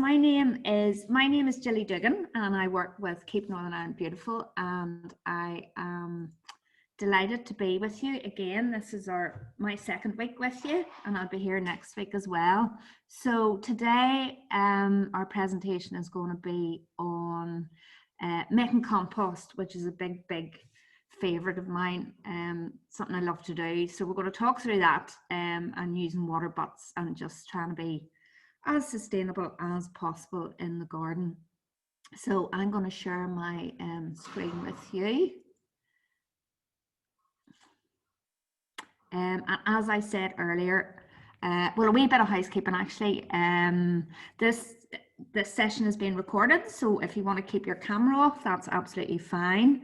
my name is Gilly Duggan, and I work with Keep Northern Ireland Beautiful, and I am delighted to be with you again. This is my second week with you, and I'll be here next week as well. So today our presentation is going to be on making compost, which is a big favorite of mine, something I love to do. So we're going to talk through that and using water butts and just trying to be as sustainable as possible in the garden. So I'm going to share my screen with you. And as I said earlier, well, a wee bit of housekeeping actually. This session is being recorded, so if you want to keep your camera off, that's absolutely fine.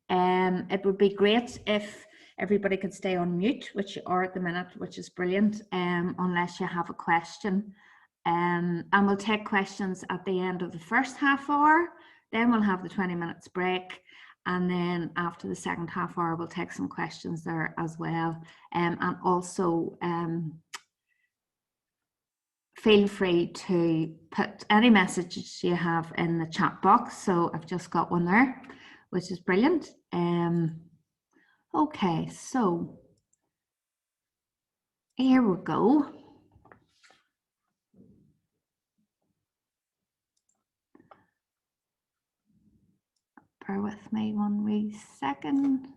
It would be great if everybody could stay on mute, which you are at the minute, which is brilliant, unless you have a question. And we'll take questions at the end of the first half hour, then we'll have the 20 minutes break, and then after the second half hour we'll take some questions there as well. And also feel free to put any messages you have in the chat box. So I've just got one there, which is brilliant. Okay, so here we go. Bear with me one wee second.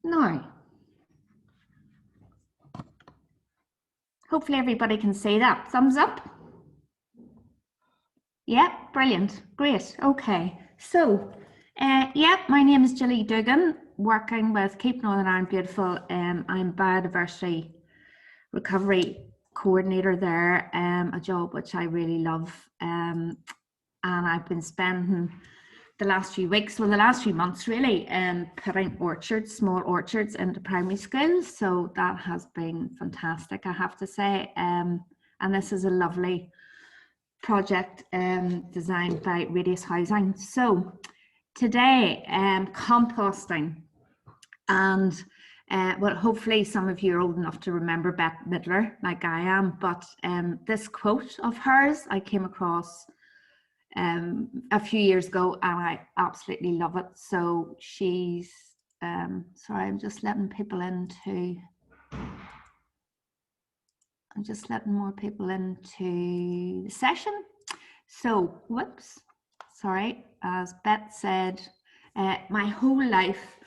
Now, hopefully everybody can see that. Thumbs up. Yeah, brilliant, great. Okay, so yeah, my name is Gilly Duggan, working with Keep Northern Ireland Beautiful. I'm biodiversity recovery coordinator there, a job which I really love, and I've been spending the last few weeks, well, the last few months really, putting orchards, small orchards into primary schools. So that has been fantastic, I have to say. And this is a lovely project designed by Radius Housing. So today, composting, and well, hopefully some of you are old enough to remember Bette Midler, like I am, but this quote of hers I came across a few years ago, and I absolutely love it. So she's sorry, I'm just letting more people into the session. So whoops, sorry, as Bette said, my whole life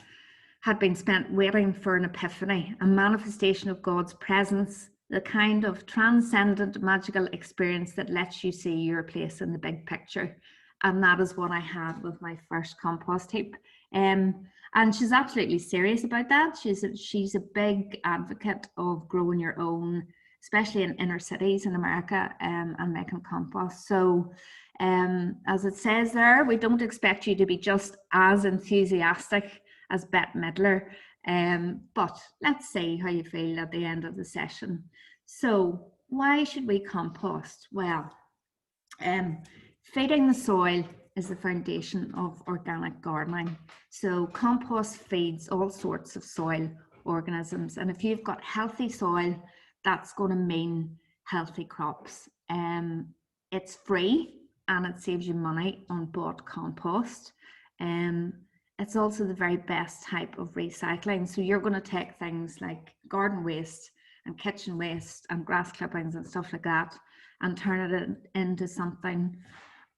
had been spent waiting for an epiphany, a manifestation of God's presence, the kind of transcendent magical experience that lets you see your place in the big picture. And that is what I had with my first compost heap. And she's absolutely serious about that. She's a big advocate of growing your own, especially in inner cities in America, and making compost. So as it says there, we don't expect you to be just as enthusiastic as Bette Midler, but let's see how you feel at the end of the session. So why should we compost? Well, feeding the soil is the foundation of organic gardening. So compost feeds all sorts of soil organisms, and if you've got healthy soil, that's going to mean healthy crops. It's free and it saves you money on bought compost. It's also the very best type of recycling. So you're going to take things like garden waste and kitchen waste and grass clippings and stuff like that and turn it into something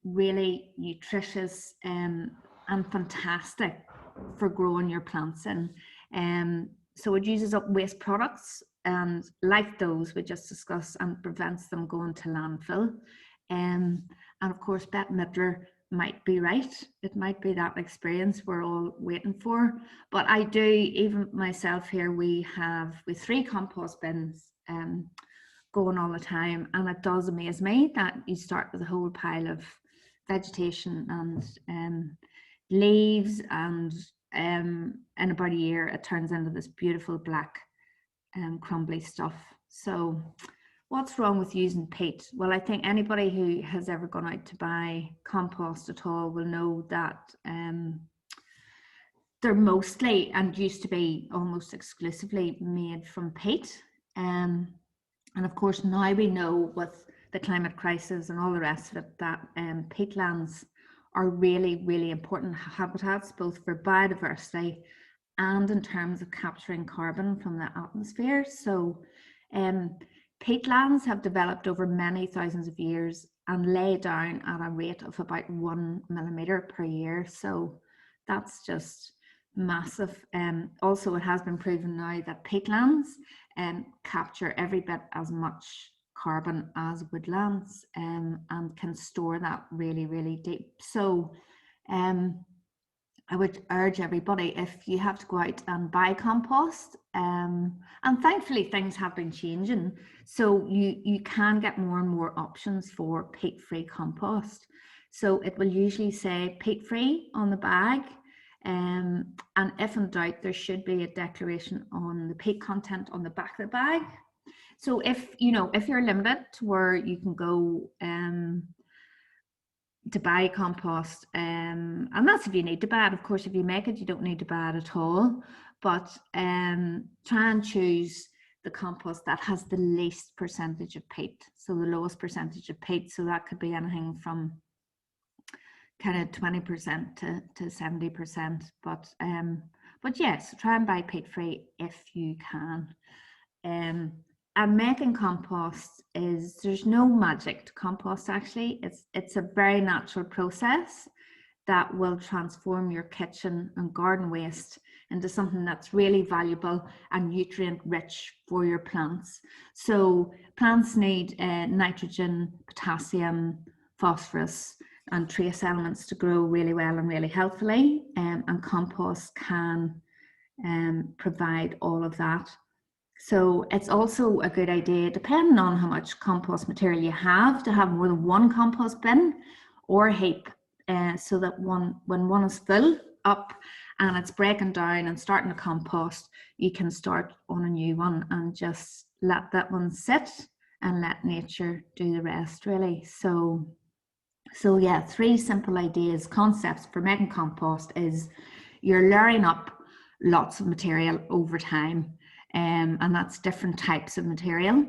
really nutritious and fantastic for growing your plants in. So it uses up waste products, and like those we just discussed, and prevents them going to landfill. And of course, Bette Midler might be right. It might be that experience we're all waiting for. But I do, even myself here, we have 3 compost bins going all the time, and it does amaze me that you start with a whole pile of vegetation and leaves, and in about a year it turns into this beautiful black crumbly stuff. So what's wrong with using peat? Well, I think anybody who has ever gone out to buy compost at all will know that they're mostly, and used to be almost exclusively, made from peat. And And of course, now we know with the climate crisis and all the rest of it that peatlands are really, really important habitats, both for biodiversity and in terms of capturing carbon from the atmosphere. So peatlands have developed over many thousands of years and lay down at a rate of about 1 millimetre per year. So that's just massive. Also, it has been proven now that peatlands capture every bit as much carbon as woodlands, and can store that really, really deep. So I would urge everybody, if you have to go out and buy compost, and thankfully things have been changing, so you can get more and more options for peat-free compost. So it will usually say peat-free on the bag, and if in doubt, there should be a declaration on the peat content on the back of the bag. So if you're limited to where you can go to buy compost, and that's if you need to buy it. Of course, if you make it, you don't need to buy it at all, but try and choose the compost that has the least percentage of peat, so the lowest percentage of peat. So that could be anything from kind of 20% to 70%, but yes, try and buy peat free if you can. And making compost there's no magic to compost. Actually, it's a very natural process that will transform your kitchen and garden waste into something that's really valuable and nutrient rich for your plants. So plants need nitrogen, potassium, phosphorus and trace elements to grow really well and really healthily, and compost can provide all of that. So it's also a good idea, depending on how much compost material you have, to have more than one compost bin or heap, so that when one is full up and it's breaking down and starting to compost, you can start on a new one and just let that one sit and let nature do the rest, really. So yeah, 3 simple ideas, concepts for making compost is you're layering up lots of material over time. And that's different types of material.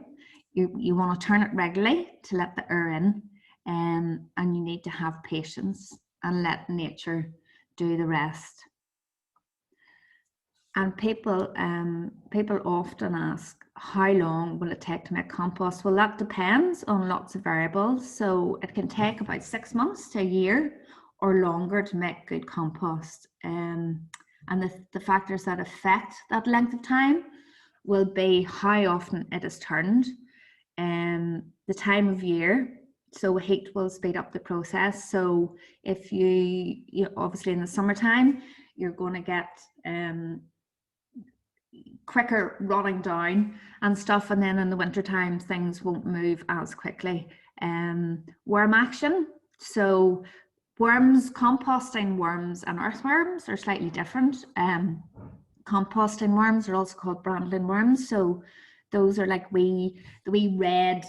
You want to turn it regularly to let the air in, and you need to have patience and let nature do the rest. And people often ask, how long will it take to make compost? Well, that depends on lots of variables. So it can take about 6 months to a year or longer to make good compost. And the factors that affect that length of time will be how often it is turned, the time of year. So heat will speed up the process. So if you obviously in the summertime, you're going to get quicker rotting down and stuff, and then in the wintertime things won't move as quickly. Worm action. So worms, composting worms and earthworms are slightly different. Composting worms are also called brandling worms. So those are like the wee red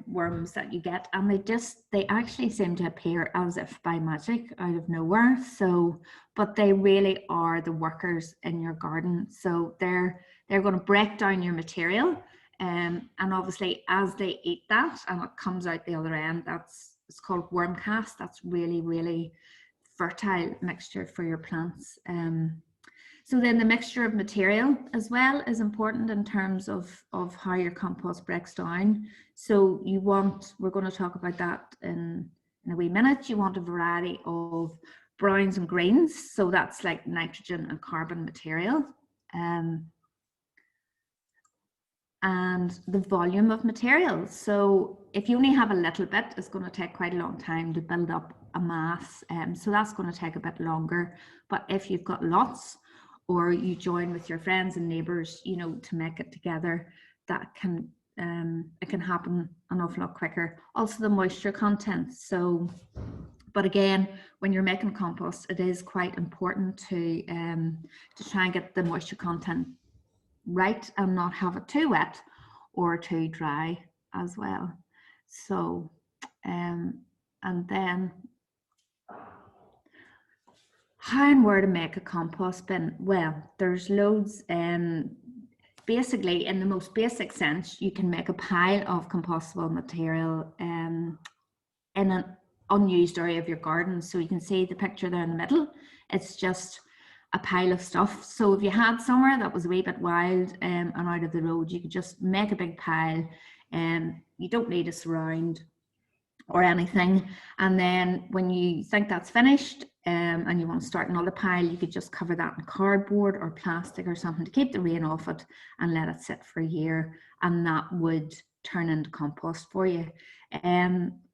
worms that you get, and they actually seem to appear as if by magic out of nowhere. So, but they really are the workers in your garden. So they're going to break down your material, and obviously as they eat that and it comes out the other end, it's called worm cast. That's really, really fertile mixture for your plants. So then the mixture of material as well is important in terms of how your compost breaks down. So we're going to talk about that in a wee minute. You want a variety of browns and greens. So that's like nitrogen and carbon material. And the volume of material. So if you only have a little bit, it's going to take quite a long time to build up a mass. So that's going to take a bit longer. But if you've got lots, or you join with your friends and neighbors, to make it together, that can it can happen an awful lot quicker. Also the moisture content. So, but again, when you're making compost, it is quite important to try and get the moisture content right and not have it too wet or too dry as well. So, and then how and where to make a compost bin? Well, there's loads. basically, in the most basic sense, you can make a pile of compostable material in an unused area of your garden. So you can see the picture there in the middle. It's just a pile of stuff. So if you had somewhere that was a wee bit wild and out of the road, you could just make a big pile, and you don't need a surround or anything. And then when you think that's finished and you want to start another pile, you could just cover that in cardboard or plastic or something to keep the rain off it and let it sit for a year, and that would turn into compost for you.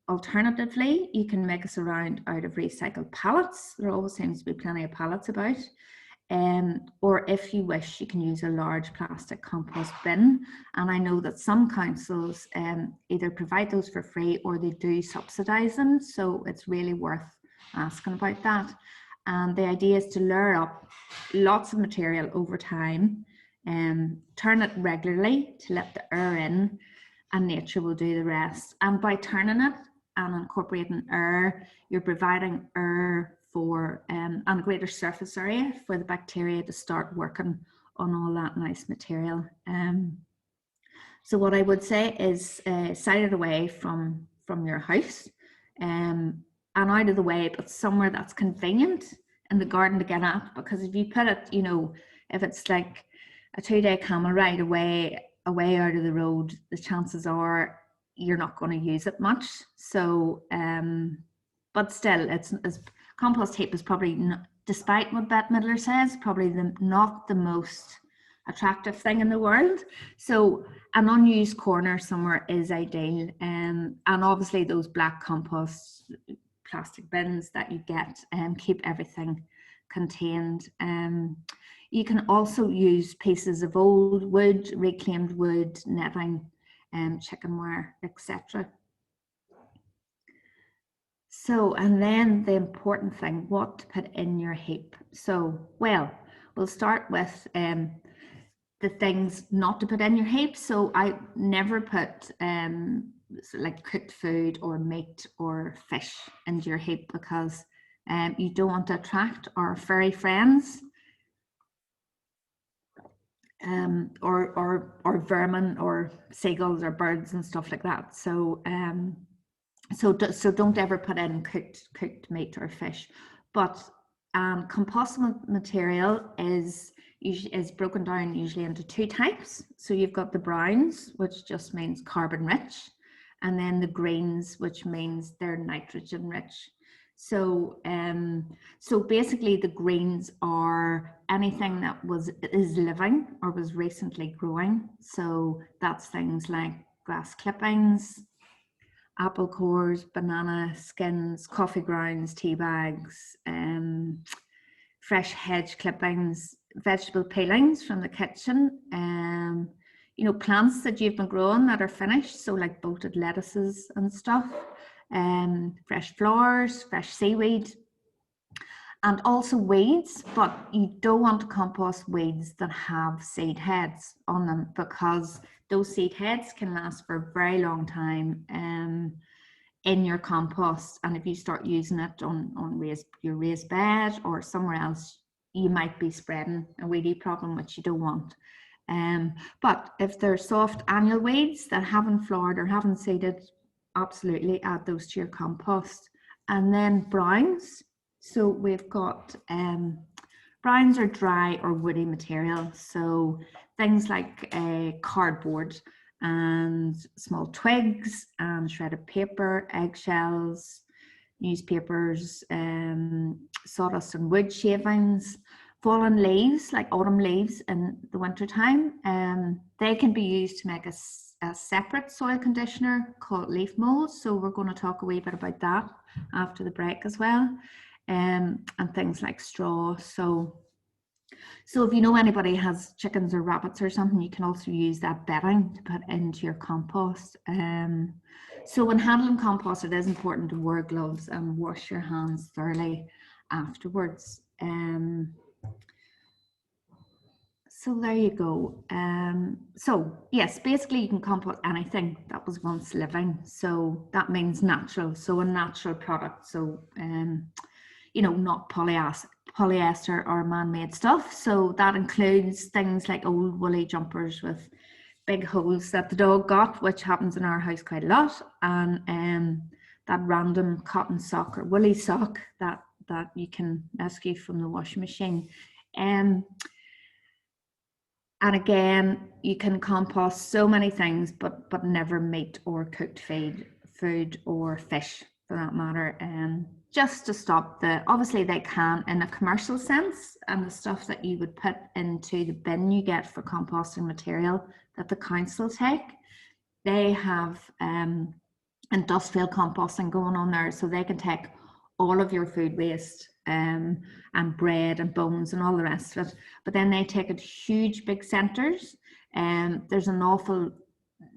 Alternatively, you can make a surround out of recycled pallets. There always seems to be plenty of pallets about. Or if you wish, you can use a large plastic compost bin. And I know that some councils either provide those for free or they do subsidise them. So it's really worth asking about that. And the idea is to layer up lots of material over time, turn it regularly to let the air in, and nature will do the rest. And by turning it and incorporating air, you're providing air for and a greater surface area for the bacteria to start working on all that nice material. So what I would say is side it away from your house and out of the way, but somewhere that's convenient in the garden to get at, because if you put it, you know, if it's like a 2-day camel ride away out of the road, the chances are you're not going to use it much. So but still, it's compost heap is probably not, despite what Bette Midler says, probably not the most attractive thing in the world. So an unused corner somewhere is ideal, and obviously those black compost plastic bins that you get keep everything contained. You can also use pieces of old wood, reclaimed wood, netting, chicken wire, etc. So, and then the important thing, what to put in your heap. So, well, we'll start with the things not to put in your heap. So I never put like cooked food or meat or fish into your heap, because you don't want to attract our furry friends. Or vermin or seagulls or birds and stuff like that. So so don't ever put in cooked meat or fish. But compostable material is broken down usually into 2 types. So you've got the browns, which just means carbon rich, and then the greens, which means they're nitrogen rich. So so basically the greens are anything that is living or was recently growing. So that's things like grass clippings, apple cores, banana skins, coffee grounds, tea bags, fresh hedge clippings, vegetable peelings from the kitchen, you know, plants that you've been growing that are finished, so like bolted lettuces and stuff, fresh flowers, fresh seaweed, and also weeds. But you don't want to compost weeds that have seed heads on them, because those seed heads can last for a very long time in your compost, and if you start using it on your raised bed or somewhere else, you might be spreading a weedy problem, which you don't want. But if they're soft annual weeds that haven't flowered or haven't seeded, absolutely add those to your compost. And then browns. So we've got browns are dry or woody material. So things like cardboard and small twigs and shredded paper, eggshells, newspapers, sawdust and wood shavings, fallen leaves like autumn leaves in the winter time. They can be used to make a separate soil conditioner called leaf mold. So we're going to talk a wee bit about that after the break as well. And things like straw. So if you know anybody has chickens or rabbits or something, you can also use that bedding to put into your compost. So when handling compost, it is important to wear gloves and wash your hands thoroughly afterwards. So there you go. So yes, basically you can compost anything that was once living. So that means natural. So a natural product. So you know, not polyester or man-made stuff. So that includes things like old woolly jumpers with big holes that the dog got, which happens in our house quite a lot, and that random cotton sock or woolly sock that you can rescue from the washing machine. And again, you can compost so many things, but never meat or cooked food or fish for that matter. And just to stop obviously they can in a commercial sense, and the stuff that you would put into the bin you get for composting material that the council take, they have industrial composting going on there, so they can take all of your food waste and bread and bones and all the rest of it, but then they take it to huge big centres, and there's an awful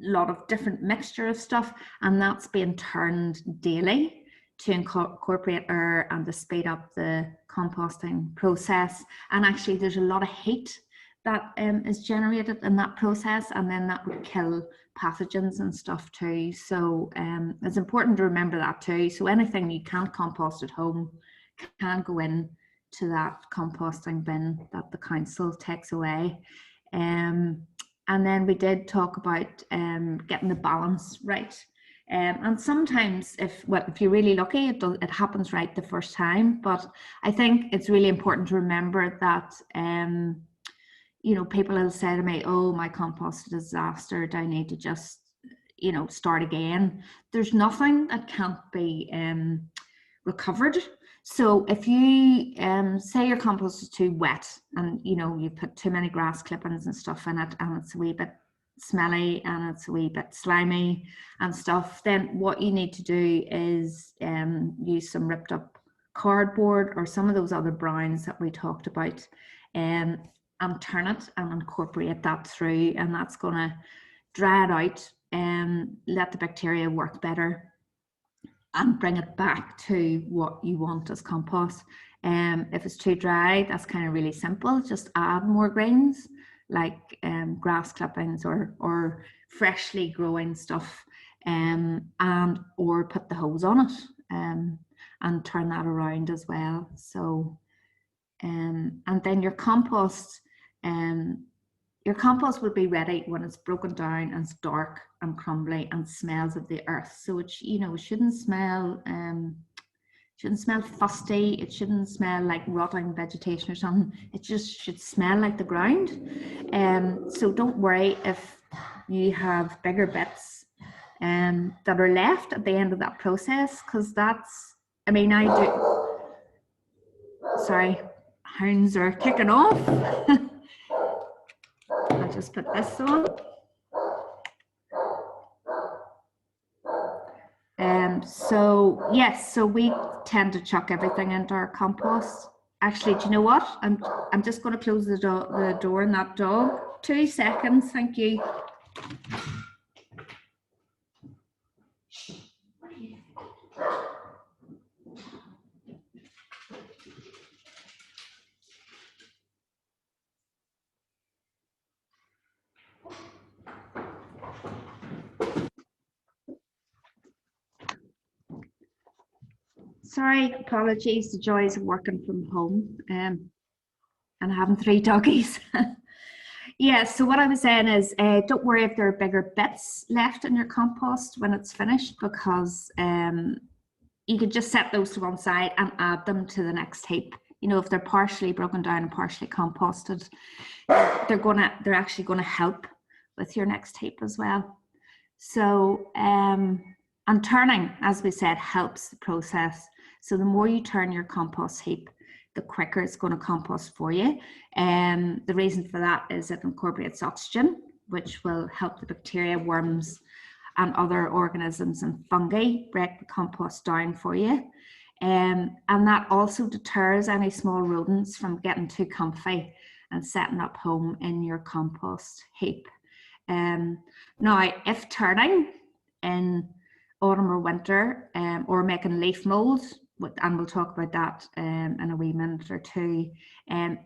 lot of different mixture of stuff, and that's being turned daily to incorporate air and to speed up the composting process. And actually there's a lot of heat that is generated in that process, and then that would kill pathogens and stuff too. So it's important to remember that too. So anything you can't compost at home can go in to that composting bin that the council takes away. And then we did talk about getting the balance right. And sometimes if you're really lucky, it happens right the first time. But I think it's really important to remember that you know, people will say to me, oh, my compost is a disaster, do I need to just, you know, start again? There's nothing that can't be recovered. So if you say your compost is too wet and, you know, you put too many grass clippings and stuff in it, and it's a wee bit smelly and it's a wee bit slimy and stuff, then what you need to do is use some ripped up cardboard or some of those other browns that we talked about, and turn it and incorporate that through, and that's going to dry it out and let the bacteria work better and bring it back to what you want as compost. If it's too dry, that's kind of really simple. Just add more greens like grass clippings or freshly growing stuff, or put the hose on it and turn that around as well. So and then your compost will be ready when it's broken down and it's dark and crumbly and smells of the earth. So it, you know, it shouldn't smell fusty. It shouldn't smell like rotting vegetation or something. It just should smell like the ground. So don't worry if you have bigger bits that are left at the end of that process, because that's, I mean, I do. Sorry, hounds are kicking off. I'll just put this on. So yes, so we tend to chuck everything into our compost. Actually, do you know what? I'm just going to close the door on that dog. 2 seconds, thank you. Sorry, apologies, the joys of working from home and having 3 doggies. Yeah, so what I was saying is don't worry if there are bigger bits left in your compost when it's finished, because you could just set those to one side and add them to the next heap. You know, if they're partially broken down and partially composted, they're actually gonna help with your next heap as well. So and turning, as we said, helps the process. So the more you turn your compost heap, the quicker it's going to compost for you. And the reason for that is it incorporates oxygen, which will help the bacteria, worms, and other organisms and fungi break the compost down for you. And that also deters any small rodents from getting too comfy and setting up home in your compost heap. Now, if turning in autumn or winter, or making leaf mold, and we'll talk about that in a wee minute or two,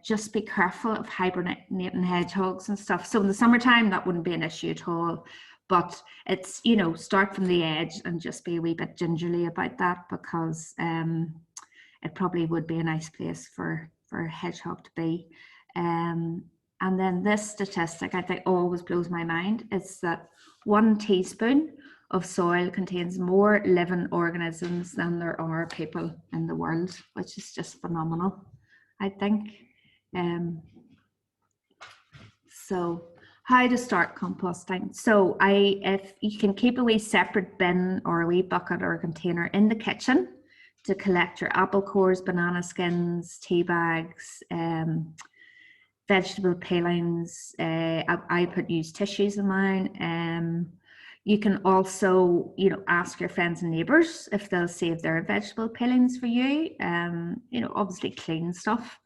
just be careful of hibernating hedgehogs and stuff. So in the summertime, that wouldn't be an issue at all, but it's, you know, start from the edge and just be a wee bit gingerly about that, because it probably would be a nice place for for a hedgehog to be. And then this statistic I think always blows my mind. It's that 1 teaspoon of soil contains more living organisms than there are people in the world, which is just phenomenal, I think. So how to start composting. So if you can keep a wee separate bin or a wee bucket or a container in the kitchen to collect your apple cores, banana skins, tea bags, vegetable peelings. I put used tissues in mine. You can also, ask your friends and neighbours if they'll save their vegetable peelings for you. Obviously clean stuff.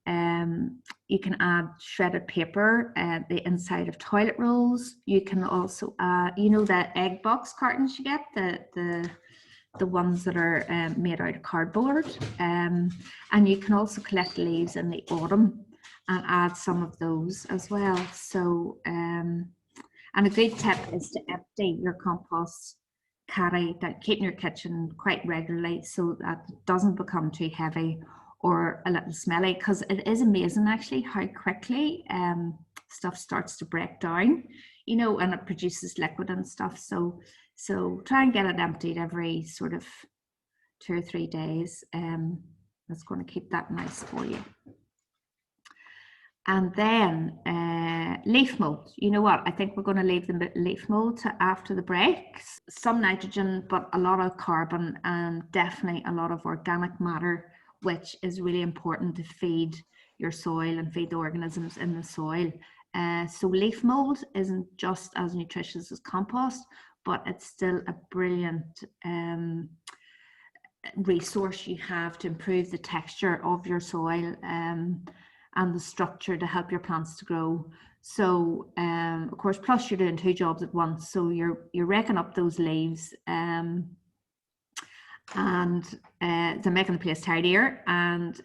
You can add shredded paper at the inside of toilet rolls. You can also add, the egg box cartons you get, the ones that are made out of cardboard. And you can also collect leaves in the autumn and add some of those as well. So, and a good tip is to empty your compost caddy that keep in your kitchen quite regularly so that it doesn't become too heavy or a little smelly, because it is amazing actually how quickly stuff starts to break down, and it produces liquid and stuff. So try and get it emptied every sort of 2 or 3 days. That's going to keep that nice for you. And then leaf mold. You know what? I think we're going to leave the leaf mold to after the break. Some nitrogen, but a lot of carbon and definitely a lot of organic matter, which is really important to feed your soil and feed the organisms in the soil. So leaf mold isn't just as nutritious as compost, but it's still a brilliant resource you have to improve the texture of your soil and the structure to help your plants to grow. So of course, plus you're doing 2 jobs at once. So you're raking up those leaves and they're making the place tidier and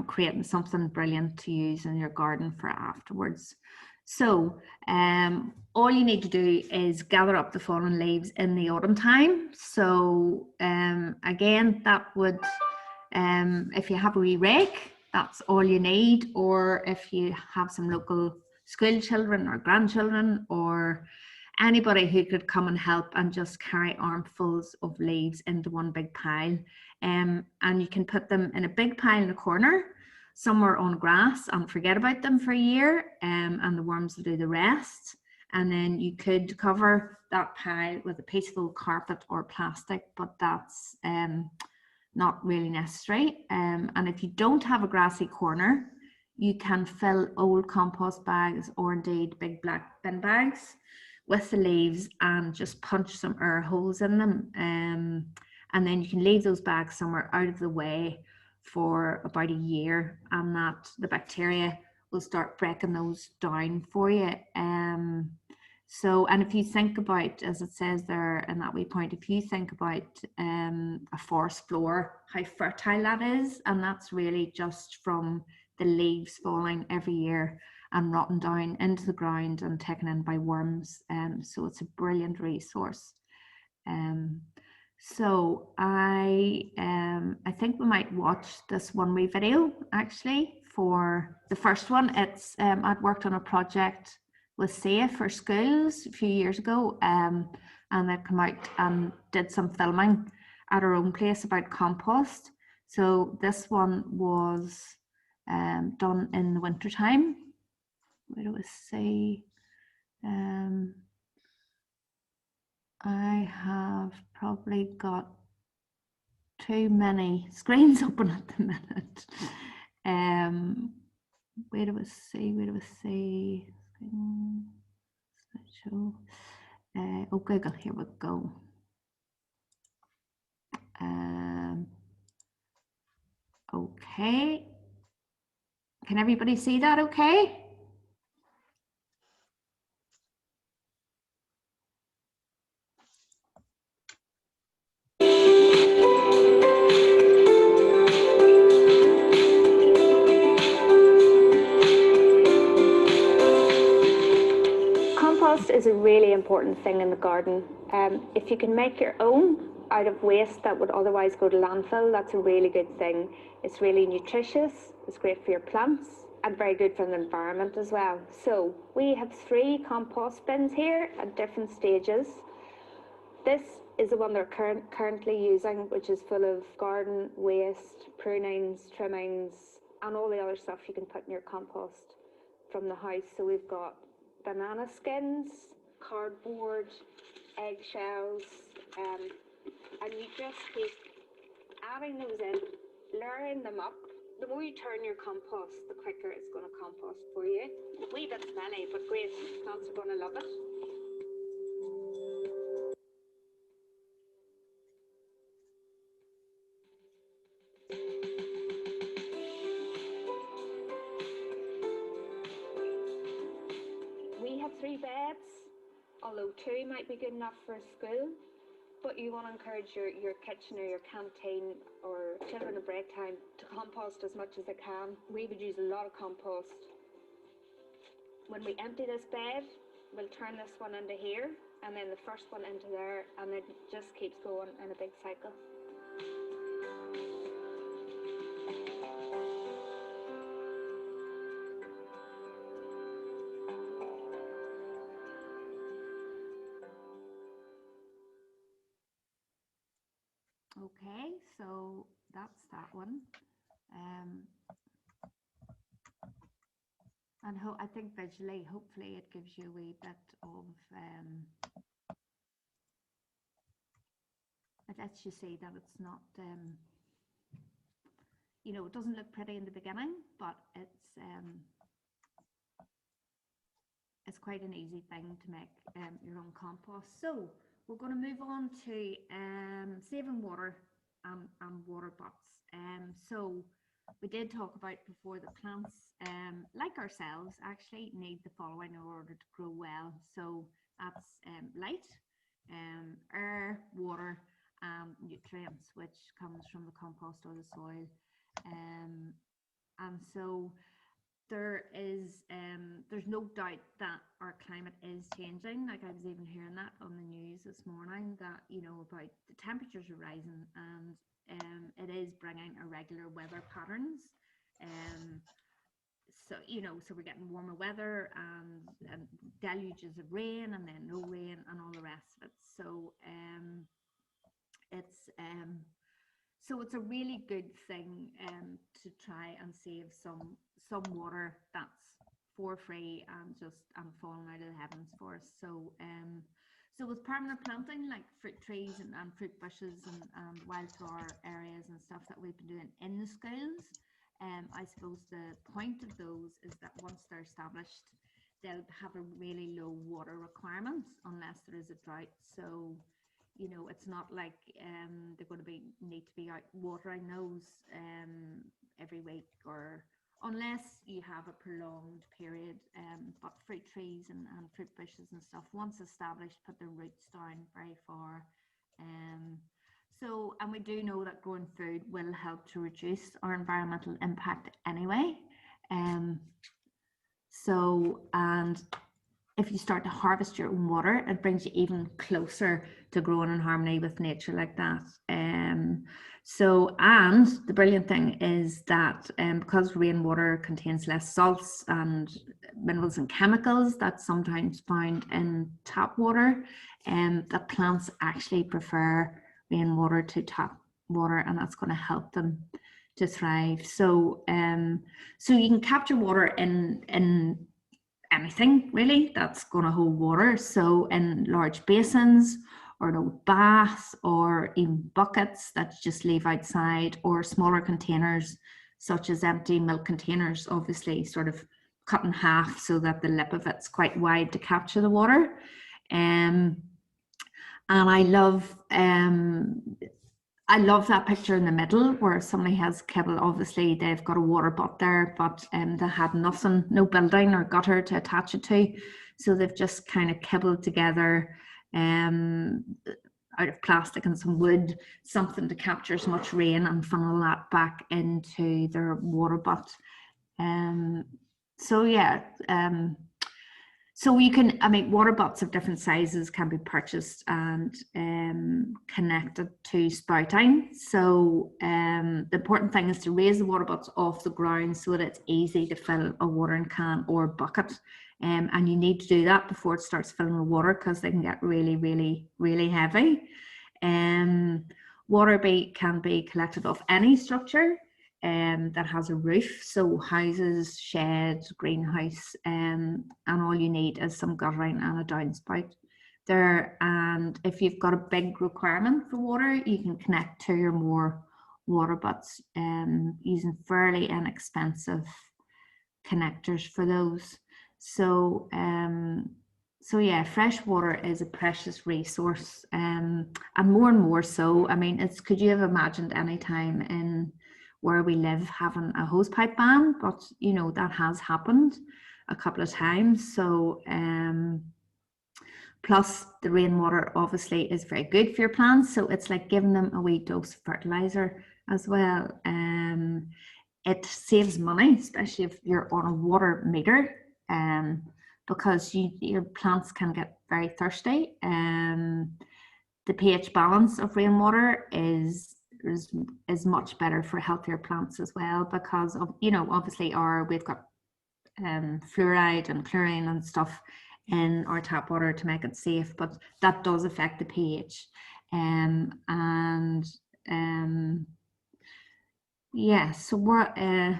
creating something brilliant to use in your garden for afterwards. So all you need to do is gather up the fallen leaves in the autumn time. So again, that would, if you have a wee rake, that's all you need. Or if you have some local school children or grandchildren or anybody who could come and help and just carry armfuls of leaves into one big pile. And you can put them in a big pile in a corner somewhere on grass and forget about them for a year, and the worms will do the rest. And then you could cover that pile with a piece of carpet or plastic, but that's not really necessary. And if you don't have a grassy corner, you can fill old compost bags or indeed big black bin bags with the leaves and just punch some air holes in them. And then you can leave those bags somewhere out of the way for about a year, and that the bacteria will start breaking those down for you. And if you think about, as it says there in that wee point, if you think about a forest floor, how fertile that is, and that's really just from the leaves falling every year and rotting down into the ground and taken in by worms. So it's a brilliant resource. So I think we might watch this one wee video actually for the first one. It's I'd worked on a project with SAFE for schools a few years ago, and they come out and did some filming at our own place about compost. So this one was done in the winter time. Where do we see? I have probably got too many screens open at the minute. Where do we see? Where do we see? Slideshow. Oh, Google, here we go. Okay. Can everybody see that okay? Compost is a really important thing in the garden. If you can make your own, out of waste that would otherwise go to landfill. That's a really good thing. It's really nutritious, it's great for your plants, and very good for the environment as well. So we have 3 compost bins here at different stages. This is the one they're currently using, which is full of garden waste, prunings, trimmings, and all the other stuff you can put in your compost from the house. So we've got banana skins, cardboard, eggshells, and you just keep adding those in, layering them up. The more you turn your compost, the quicker it's going to compost for you. A wee bit smelly, but great. Plants are going to love it. We have 3 beds, although 2 might be good enough for school. But you want to encourage your kitchen or your canteen or children at break time to compost as much as they can. We would use a lot of compost. When we empty this bed, we'll turn this one into here, and then the first one into there, and it just keeps going in a big cycle. Okay, so that's that one. And I think visually, hopefully it gives you a wee bit of, it lets you see that it's not, you know, it doesn't look pretty in the beginning, but it's quite an easy thing to make your own compost. So we're going to move on to saving water and water butts. So we did talk about before that plants, like ourselves, actually need the following in order to grow well. So that's light, air, water, nutrients, which comes from the compost or the soil. And so there's no doubt that our climate is changing. Like I was even hearing that on the news this morning, that, you know, about the temperatures are rising, and it is bringing irregular weather patterns. So, you know, so we're getting warmer weather and deluges of rain, and then no rain, and all the rest of it. So it's a really good thing to try and save some water that's for free and falling out of the heavens for us. So with permanent planting, like fruit trees and fruit bushes and wildflower areas and stuff that we've been doing in the schools, I suppose the point of those is that once they're established, they'll have a really low water requirement unless there is a drought. So, you know, it's not like they're going to need to be out watering those every week, or unless you have a prolonged period. But fruit trees and fruit bushes and stuff, once established, put their roots down very far. And we do know that growing food will help to reduce our environmental impact anyway. And if you start to harvest your own water, it brings you even closer to growing in harmony with nature like that. And the brilliant thing is that because rainwater contains less salts and minerals and chemicals that's sometimes found in tap water, that plants actually prefer rainwater to tap water, and that's going to help them to thrive. So you can capture water in anything really that's going to hold water. So in large basins, or an old bath, or even buckets that you just leave outside, or smaller containers such as empty milk containers, obviously sort of cut in half so that the lip of it's quite wide to capture the water. And I love that picture in the middle where somebody has kibble. Obviously they've got a water butt there, but they had nothing, no building or gutter to attach it to, so they've just kind of kibbled together out of plastic and some wood something to capture as much rain and funnel that back into their water butt. So yeah, So you can, I mean, water bots of different sizes can be purchased and connected to spouting. So the important thing is to raise the water bots off the ground so that it's easy to fill a watering can or bucket. And you need to do that before it starts filling with water, because they can get really, really, really heavy. Water can be collected off any structure that has a roof, so houses, sheds, greenhouse, and all you need is some guttering and a downspout there. And if you've got a big requirement for water, you can connect 2 or more water butts using fairly inexpensive connectors for those. So so yeah, fresh water is a precious resource, and more so. I mean, it's, could you have imagined any time in where we live having a hose pipe ban? But you know, that has happened a couple of times. So plus the rainwater obviously is very good for your plants, so it's like giving them a wee dose of fertilizer as well. It saves money, especially if you're on a water meter, because your plants can get very thirsty. The pH balance of rainwater is much better for healthier plants as well, because of, you know, obviously we've got fluoride and chlorine and stuff in our tap water to make it safe, but that does affect the pH. Yeah, so we're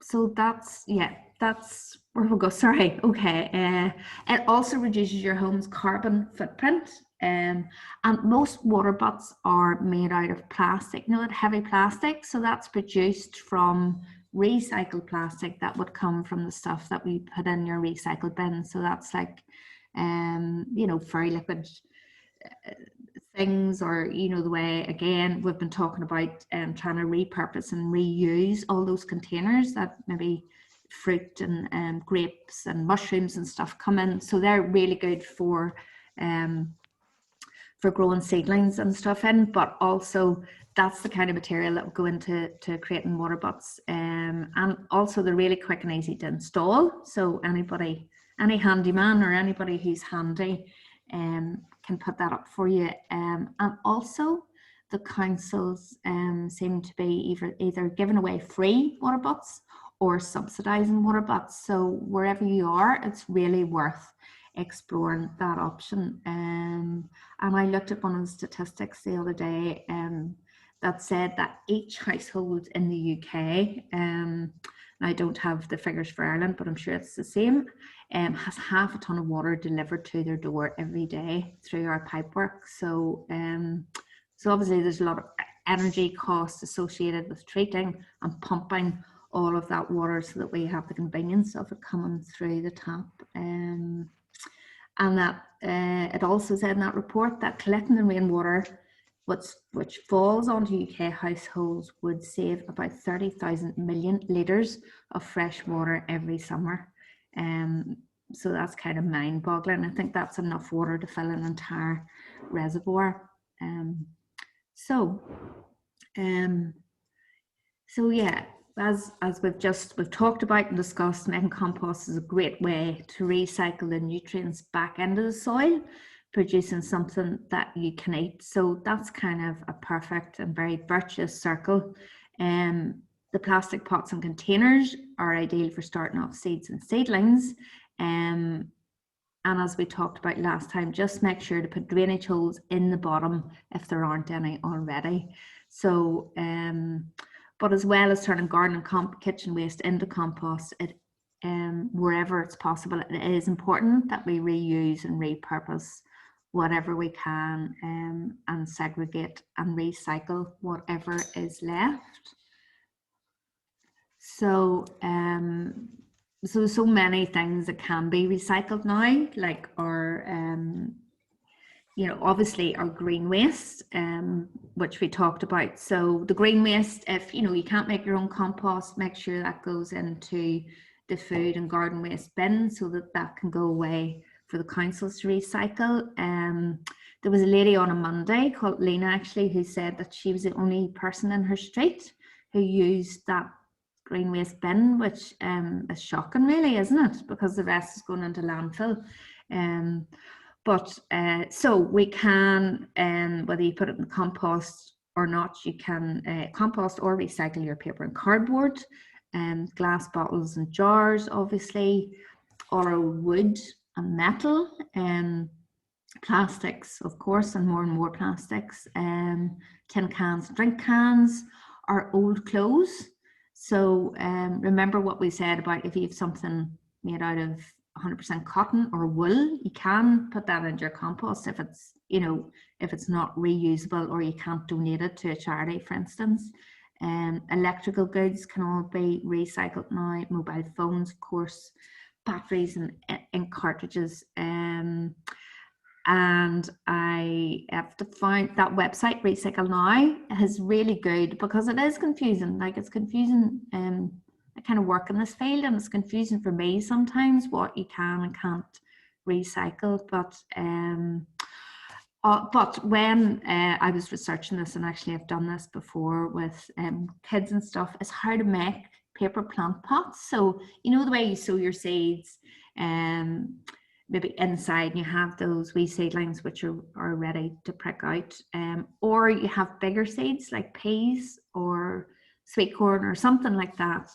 so that's, yeah, that's where we'll go. Sorry. Okay. It also reduces your home's carbon footprint. And most water butts are made out of plastic, you know, that heavy plastic. So that's produced from recycled plastic that would come from the stuff that we put in your recycled bin. So that's like, you know, very liquid things, or, you know, the way, again, we've been talking about trying to repurpose and reuse all those containers that maybe fruit and grapes and mushrooms and stuff come in. So they're really good for growing seedlings and stuff in, but also that's the kind of material that will go into creating water butts. And also they're really quick and easy to install. So any handyman or anybody who's handy can put that up for you. And also the councils seem to be either giving away free water butts or subsidising water butts. So wherever you are, it's really worth exploring that option. And I looked at one of the statistics the other day that said that each household in the UK, and I don't have the figures for Ireland, but I'm sure it's the same, has half a ton of water delivered to their door every day through our pipework. So so obviously there's a lot of energy costs associated with treating and pumping all of that water so that we have the convenience of it coming through the tap. And that it also said in that report that collecting the rainwater, which falls onto UK households, would save about 30,000 million litres of fresh water every summer. So that's kind of mind-boggling. I think that's enough water to fill an entire reservoir. So yeah, as we've talked about and discussed, making compost is a great way to recycle the nutrients back into the soil, producing something that you can eat. So that's kind of a perfect and very virtuous circle. The plastic pots and containers are ideal for starting off seeds and seedlings. And as we talked about last time, just make sure to put drainage holes in the bottom if there aren't any already. So but as well as turning garden and kitchen waste into compost, wherever it's possible, it is important that we reuse and repurpose whatever we can, and segregate and recycle whatever is left. So so many things that can be recycled now, like our you know, obviously our green waste, which we talked about. So the green waste, if you know you can't make your own compost, make sure that goes into the food and garden waste bin so that can go away for the councils to recycle. There was a lady on a Monday called Lena, actually, who said that she was the only person in her street who used that green waste bin, which is shocking really, isn't it? Because the rest is going into landfill. So we can, whether you put it in the compost or not, you can compost or recycle your paper and cardboard, glass bottles and jars, obviously, or wood and metal, plastics, of course, and more plastics, tin cans, drink cans, or old clothes. So remember what we said about if you have something made out of 100% cotton or wool, you can put that into your compost if it's, you know, if it's not reusable or you can't donate it to a charity, for instance. Electrical goods can all be recycled now, mobile phones, of course, batteries and ink cartridges. And I have to find that website Recycle Now is really good because it is confusing. Like, it's confusing. I kind of work in this field, and it's confusing for me sometimes what you can and can't recycle. But when I was researching this, and actually I've done this before with kids and stuff, is how to make paper plant pots. So you know the way you sow your seeds, maybe inside, and you have those wee seedlings which are ready to prick out, or you have bigger seeds like peas or sweet corn or something like that,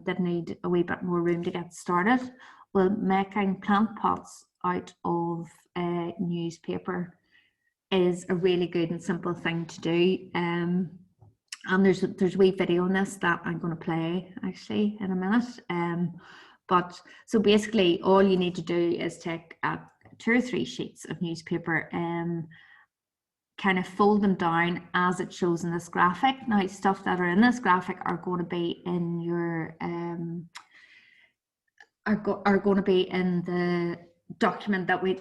that need a wee bit more room to get started. Well, making plant pots out of newspaper is a really good and simple thing to do. And there's a wee video on this that I'm going to play actually in a minute. But so basically all you need to do is take 2 or 3 sheets of newspaper and kind of fold them down as it shows in this graphic. Now, stuff that are in this graphic are going to be in your are going to be in the document that we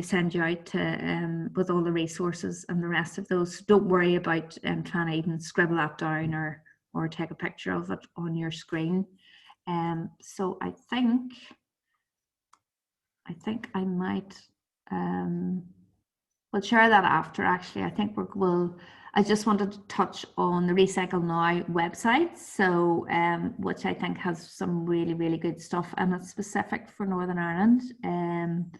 send you out to, with all the resources and the rest of those. Don't worry about trying to even scribble that down or take a picture of it on your screen. So I think I might we'll share that after. Actually, I think I just wanted to touch on the Recycle Now website, so which I think has some really good stuff, and it's specific for Northern Ireland. And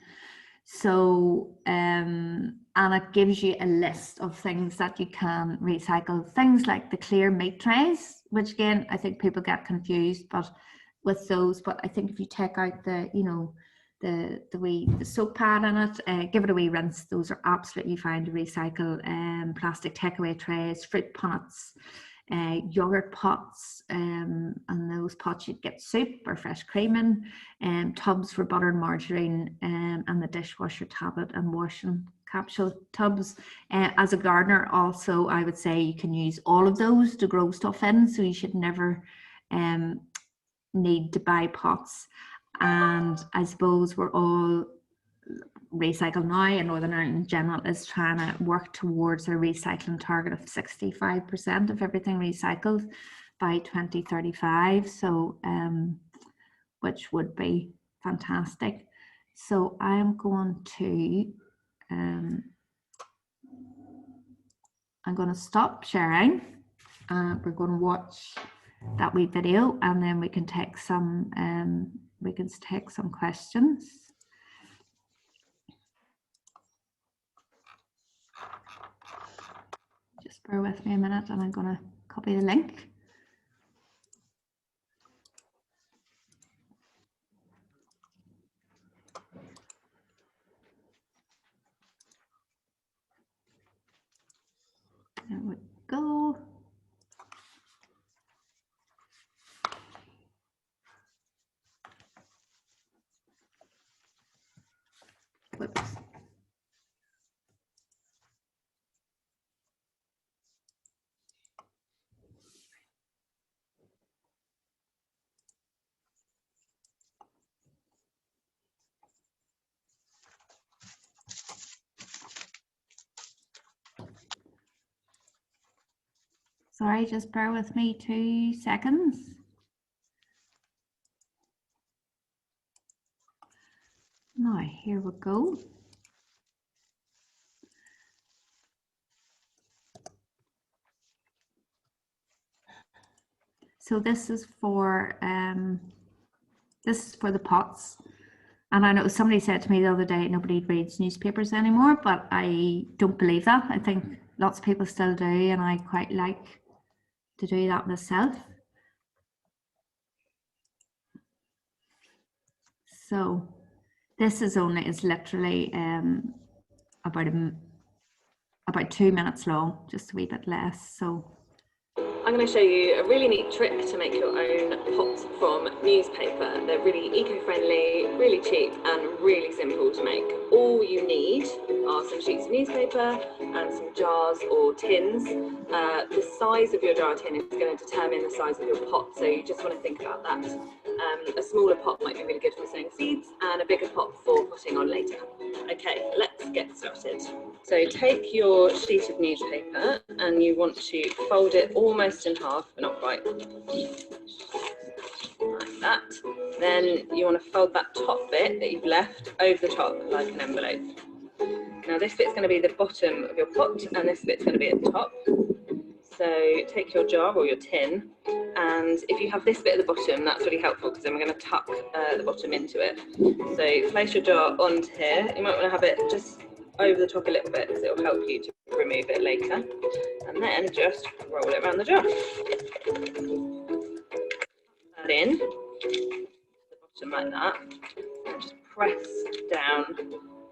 it gives you a list of things that you can recycle. Things like the clear meat trays, which again, I think people get confused, but with those. But I think if you take out the soap pad in it, give it a wee rinse. Those are absolutely fine to recycle. Plastic takeaway trays, fruit pots, yogurt pots, and those pots you'd get soup or fresh cream in, tubs for butter and margarine, and the dishwasher tablet and washing capsule tubs. As a gardener, also, I would say you can use all of those to grow stuff in, so you should never need to buy pots. And I suppose we're all Recycle Now in Northern Ireland in general is trying to work towards a recycling target of 65% of everything recycled by 2035. So which would be fantastic. So I'm going to stop sharing. We're going to watch that wee video, and then we can take some questions. Just bear with me a minute, and I'm going to copy the link. There we go. Whoops. Sorry, just bear with me 2 seconds. Now, here we go. So this is for the pots. And I know somebody said to me the other day, nobody reads newspapers anymore, but I don't believe that. I think lots of people still do, and I quite like to do that myself. So this is literally about 2 minutes long, just a wee bit less. So I'm going to show you a really neat trick to make your own pots from newspaper. They're really eco-friendly, really cheap and really simple to make. All you need are some sheets of newspaper and some jars or tins. The size of your jar or tin is going to determine the size of your pot, so you just want to think about that. A smaller pot might be really good for sowing seeds and a bigger pot for putting on later. Okay, let's get started. So take your sheet of newspaper and you want to fold it almost in half, but not quite, like that. Then you want to fold that top bit that you've left over the top like an envelope. Now this bit's going to be the bottom of your pot and this bit's going to be at the top. So take your jar or your tin, and if you have this bit at the bottom, that's really helpful because then we're going to tuck the bottom into it. So place your jar onto here. You might want to have it just over the top a little bit because it will help you to remove it later. And then just roll it around the jar. That in the bottom like that, and just press down.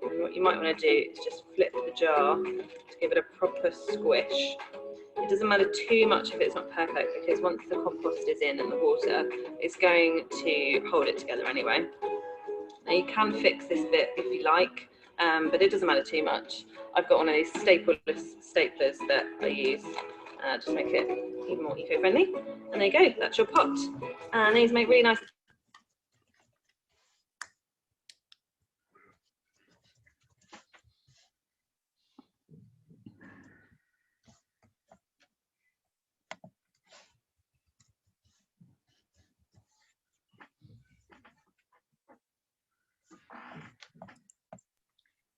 And what you might want to do is just flip the jar to give it a proper squish. It doesn't matter too much if it's not perfect because once the compost is in and the water, it's going to hold it together anyway. Now you can fix this bit if you like, but it doesn't matter too much. I've got one of these staplers that I use just to make it even more eco-friendly. And there you go, that's your pot. And these make really nice.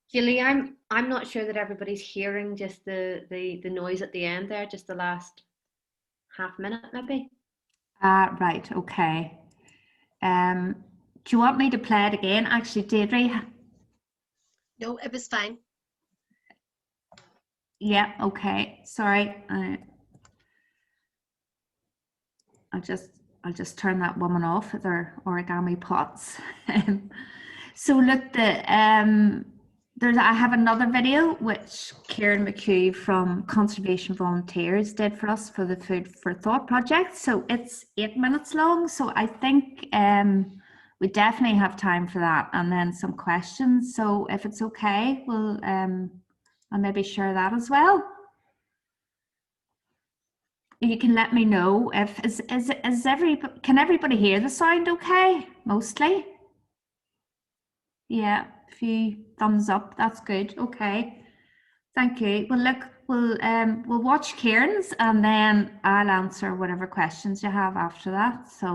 Julie, I'm not sure that everybody's hearing just the noise at the end there, just the last half minute maybe. Right, okay. Do you want me to play it again? Actually, Deirdre? No, it was fine. Yeah, okay. Sorry. I'll just turn that woman off with her origami pots. So look, I have another video which Kieran McHugh from Conservation Volunteers did for us for the Food for Thought project. So it's 8 minutes long. So I think we definitely have time for that, and then some questions. So if it's okay, we'll I'll maybe share that as well. You can let me know if can everybody hear the sound okay? Mostly. Yeah, a few thumbs up. That's good. Okay, thank you. Well, look, we'll watch Kieran's and then I'll answer whatever questions you have after that. So.